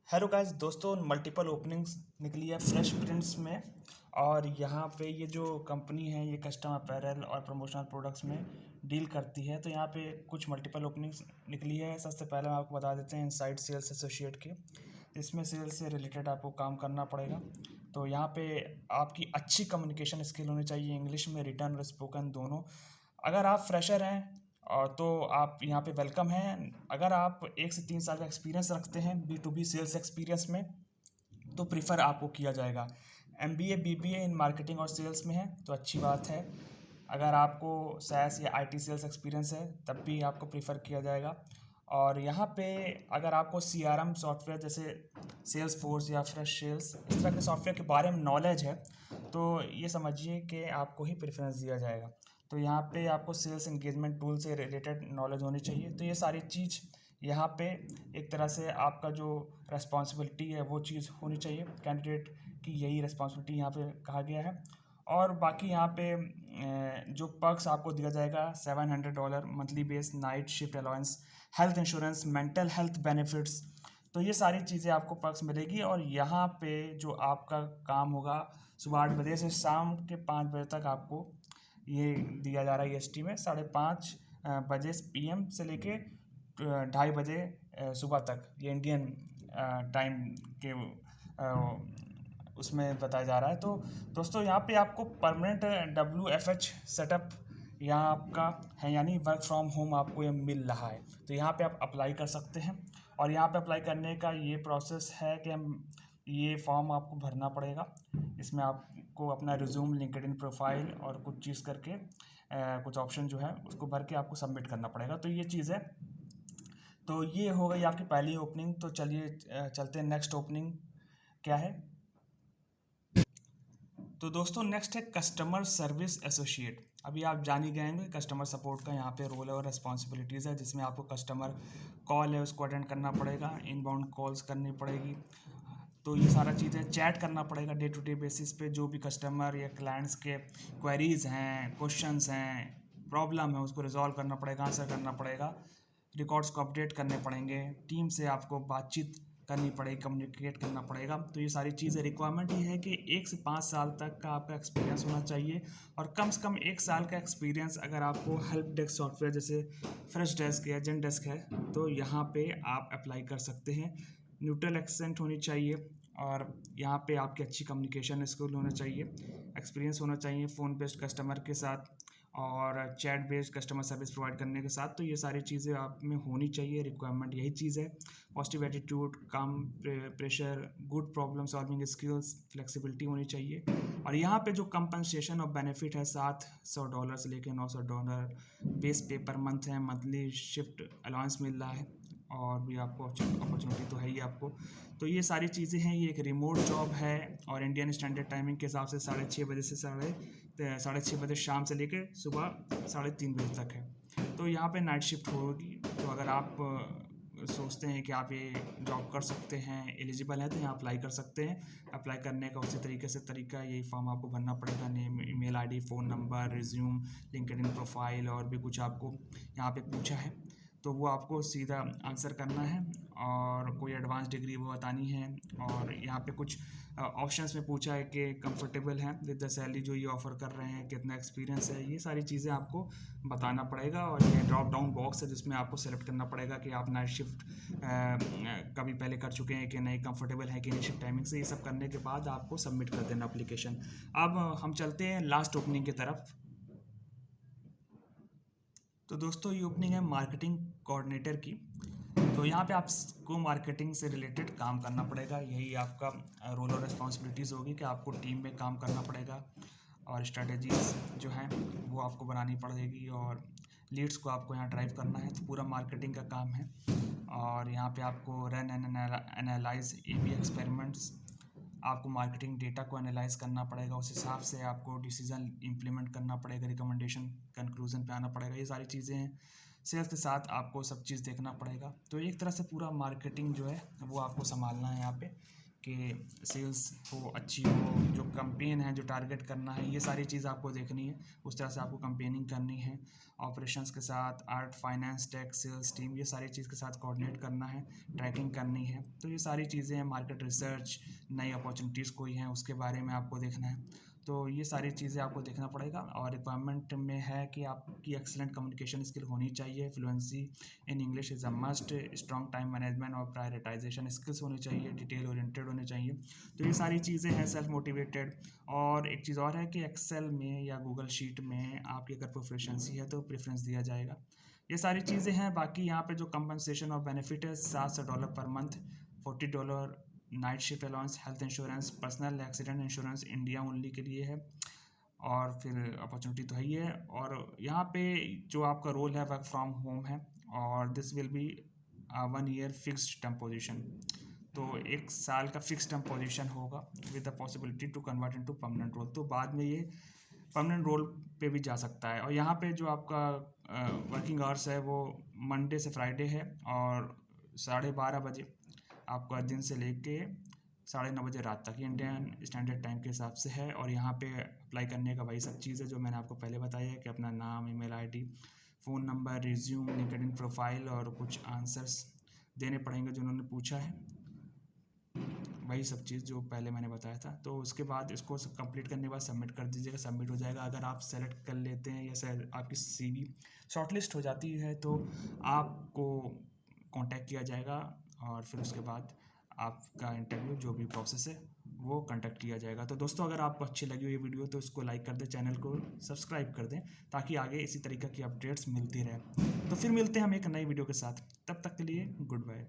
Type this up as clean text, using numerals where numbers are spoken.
Hello guys दोस्तों, multiple openings निकली है फ्रेश प्रिंट्स में। और यहाँ पे ये जो कंपनी है ये कस्टम अपैरल और प्रमोशनल प्रोडक्ट्स में डील करती है। तो यहाँ पे कुछ मल्टीपल ओपनिंग्स निकली है। सबसे पहले हम आपको बता देते हैं इनसाइड सेल्स एसोसिएट के। इसमें सेल्स से रिलेटेड आपको काम करना पड़ेगा। तो यहाँ पे आपकी अच्छी कम्युनिकेशन स्किल होनी चाहिए, इंग्लिश में रिटर्न और स्पोकन दोनों। अगर आप फ्रेशर हैं और तो आप यहाँ पे वेलकम हैं। अगर आप 1 से 3 साल का एक्सपीरियंस रखते हैं B2B सेल्स एक्सपीरियंस में तो प्रीफर आपको किया जाएगा। MBA BBA इन मार्केटिंग और सेल्स में है तो अच्छी बात है। अगर आपको SaaS या IT सेल्स एक्सपीरियंस है तब भी आपको प्रीफर किया जाएगा। और यहाँ पे अगर आपको CRM सॉफ्टवेयर जैसे सेल्स फोर्स या फ्रेश सेल्स इस तरह के सॉफ्टवेयर के बारे में नॉलेज है तो ये समझिए कि आपको ही प्रेफरेंस दिया जाएगा। तो यहाँ पे आपको सेल्स इंगेजमेंट टूल से रिलेटेड नॉलेज होनी चाहिए। तो ये सारी चीज़ यहाँ पे एक तरह से आपका जो रेस्पॉन्सिबिलिटी है वो चीज़ होनी चाहिए। कैंडिडेट की यही रेस्पॉन्सिबिलिटी यहाँ पे कहा गया है। और बाकी यहाँ पे जो पर्क्स आपको दिया जाएगा $700 monthly base, night shift allowance, health insurance, mental health benefits. तो ये सारी चीज़ें आपको पर्क्स मिलेगी। और यहाँ पे जो आपका काम होगा सुबह 8 बजे से शाम के 5 बजे तक आपको ये दिया जा रहा है EST में 5:30 बजे PM से लेके 2:30 बजे सुबह तक, ये इंडियन टाइम के उसमें बताया जा रहा है। तो दोस्तों यहाँ पे आपको परमानेंट WFH सेटअप यहाँ आपका है, यानी वर्क फ्रॉम होम आपको ये मिल रहा है। तो यहाँ पे आप अप्लाई कर सकते हैं। और यहाँ पे अप्लाई करने का ये प्रोसेस है कि हम ये फॉर्म आपको भरना पड़ेगा। इसमें आपको अपना रिज्यूम, लिंक्डइन प्रोफाइल और कुछ चीज़ करके कुछ ऑप्शन जो है उसको भर के आपको सबमिट करना पड़ेगा। तो ये चीज़ है। तो ये हो गई आपकी पहली ओपनिंग। तो चलिए चलते हैं नेक्स्ट ओपनिंग क्या है। तो दोस्तों नेक्स्ट है कस्टमर सर्विस एसोसिएट। अभी आप जान ही गए होंगे कस्टमर सपोर्ट का यहाँ पे रोल है और रिस्पॉन्सिबिलिटीज़ है, जिसमें आपको कस्टमर कॉल है उसको अटेंड करना पड़ेगा, इनबाउंड कॉल्स करनी पड़ेगी। तो ये सारा चीज़ें चैट करना पड़ेगा डे टू डे बेसिस पे। जो भी कस्टमर या क्लाइंट्स के क्वेरीज़ हैं, क्वेश्चंस हैं, प्रॉब्लम है, उसको रिजॉल्व करना पड़ेगा, आंसर करना पड़ेगा, रिकॉर्ड्स को अपडेट करने पड़ेंगे, टीम से आपको बातचीत करनी पड़ेगी, कम्युनिकेट करना पड़ेगा। तो ये सारी चीज़ें रिक्वायरमेंट ये है कि 1 से 5 साल तक का आपका एक्सपीरियंस होना चाहिए। और कम से कम 1 साल का एक्सपीरियंस अगर आपको हेल्प डेस्क सॉफ्टवेयर जैसे फ्रेश डेस्क या जेन डेस्क है तो यहाँ पे आप अप्लाई कर सकते हैं। न्यूट्रल एक्सेंट होनी चाहिए और यहाँ पे आपकी अच्छी कम्युनिकेशन स्किल होना चाहिए, एक्सपीरियंस होना चाहिए फ़ोन बेस्ड कस्टमर के साथ और chat based customer service provide करने के साथ। तो ये सारी चीज़ें आप में होनी चाहिए, रिक्वायरमेंट यही चीज़ है। Positive attitude, calm pressure, good problem solving skills, flexibility होनी चाहिए। और यहाँ पे जो कंपनसेशन और बेनिफिट है $700 से लेकर $900 बेस पे पर मंथ है। मंथली शिफ्ट अलाउंस मिल रहा है और भी आपको अपॉर्चुनिटी तो है ही आपको। तो ये सारी चीज़ें हैं। ये एक रिमोट जॉब है और इंडियन स्टैंडर्ड टाइमिंग के हिसाब से 6:30 बजे से 6:30 बजे शाम से लेकर सुबह 3:30 बजे तक है। तो यहाँ पे नाइट शिफ्ट होगी। तो अगर आप सोचते हैं कि आप ये जॉब कर सकते हैं, एलिजिबल है, तो यहाँ अप्लाई कर सकते हैं। अप्लाई करने का उसी तरीके से तरीका यही फॉर्म आपको भरना पड़ेगा। Name, email ID, phone number, resume, LinkedIn profile और भी कुछ आपको यहाँ पे पूछा है तो वो आपको सीधा आंसर करना है और कोई एडवांस डिग्री वो बतानी है। और यहाँ पे कुछ ऑप्शंस में पूछा है कि कंफर्टेबल हैं विद द सैलरी जो ये ऑफ़र कर रहे हैं, कितना एक्सपीरियंस है, ये सारी चीज़ें आपको बताना पड़ेगा। और ये ड्रॉप डाउन बॉक्स है जिसमें आपको सेलेक्ट करना पड़ेगा कि आप नाइट शिफ्ट कभी पहले कर चुके हैं कि नहीं, कंफर्टेबल है कि नहीं शिफ्ट टाइमिंग से। ये सब करने के बाद आपको सबमिट कर देना एप्लीकेशन। अब हम चलते हैं लास्ट ओपनिंग की तरफ। तो दोस्तों ये ओपनिंग है मार्केटिंग कोऑर्डिनेटर की। तो यहाँ पे आपको मार्केटिंग से रिलेटेड काम करना पड़ेगा, यही आपका रोल और रिस्पॉन्सिबिलिटीज़ होगी कि आपको टीम में काम करना पड़ेगा और स्ट्रेटजीज जो हैं वो आपको बनानी पड़ेगी और लीड्स को आपको यहाँ ड्राइव करना है। तो पूरा मार्केटिंग का काम है। और यहाँ पे आपको run and analyse AB experiments, आपको मार्केटिंग डेटा को एनालाइज करना पड़ेगा, उस हिसाब से आपको डिसीजन इम्प्लीमेंट करना पड़ेगा, रिकमेंडेशन कंक्लूजन पे आना पड़ेगा। ये सारी चीज़ें हैं। सेल्स के साथ आपको सब चीज़ देखना पड़ेगा। तो एक तरह से पूरा मार्केटिंग जो है वो आपको संभालना है यहाँ पे कि सेल्स हो अच्छी हो, जो कैंपेन है जो टारगेट करना है, ये सारी चीज़ आपको देखनी है। उस तरह से आपको कैंपेनिंग करनी है। ऑपरेशंस के साथ art, finance, tax, sales team, ये सारी चीज़ के साथ कोऑर्डिनेट करना है, ट्रैकिंग करनी है। तो ये सारी चीज़ें हैं, मार्केट रिसर्च, नई अपॉर्चुनिटीज़ कोई हैं उसके बारे में आपको देखना है। तो ये सारी चीज़ें आपको देखना पड़ेगा। और रिक्वायरमेंट में है कि आपकी एक्सीलेंट कम्युनिकेशन स्किल होनी चाहिए, fluency in English is a must, strong time management और प्रायोरिटाइजेशन स्किल्स होनी चाहिए, डिटेल ओरिएंटेड होने चाहिए। तो ये सारी चीज़ें हैं, सेल्फ मोटिवेटेड। और एक चीज़ और है कि एक्सेल में या गूगल शीट में आपकी अगर प्रोफिशिएंसी है तो प्रेफरेंस दिया जाएगा। ये सारी चीज़ें हैं। बाकी यहाँ पे जो कंपनसेशन और बेनिफिट है, $700 per month, $40 night shift allowance, health insurance, personal accident insurance India only के लिए है। और फिर अपॉर्चुनिटी तो है ही है। और यहाँ पे जो आपका रोल है वर्क फ्रॉम होम है, और this will be 1 year fixed term position. तो 1 साल का फिक्स टर्म पोजीशन होगा with the possibility to convert into permanent role. तो बाद में ये परमानेंट रोल पे भी जा सकता है। और यहाँ पे जो आपका वर्किंग आवर्स है वो मंडे से फ्राइडे है, और 12:30 बजे आपका दिन से लेके 9:30 बजे रात तक, ये इंडियन स्टैंडर्ड टाइम के हिसाब से है। और यहाँ पे अप्लाई करने का वही सब चीज़ है जो मैंने आपको पहले बताया है कि अपना नाम, email ID, phone number, resume, LinkedIn profile और कुछ आंसर्स देने पड़ेंगे जो उन्होंने पूछा है। वही सब चीज़ जो पहले मैंने बताया था। तो उसके बाद इसको सब कंप्लीट करने के बाद सबमिट कर दीजिएगा, सबमिट हो जाएगा। अगर आप सेलेक्ट कर लेते हैं या आपकी सीवी शॉर्टलिस्ट हो जाती है तो आपको कांटेक्ट किया जाएगा, और फिर उसके बाद आपका इंटरव्यू जो भी प्रोसेस है वो कंडक्ट किया जाएगा। तो दोस्तों, अगर आपको अच्छी लगी हो ये वीडियो तो इसको लाइक कर दें, चैनल को सब्सक्राइब कर दें, ताकि आगे इसी तरीके की अपडेट्स मिलती रहे। तो फिर मिलते हैं हम एक नई वीडियो के साथ। तब तक के लिए गुड बाय।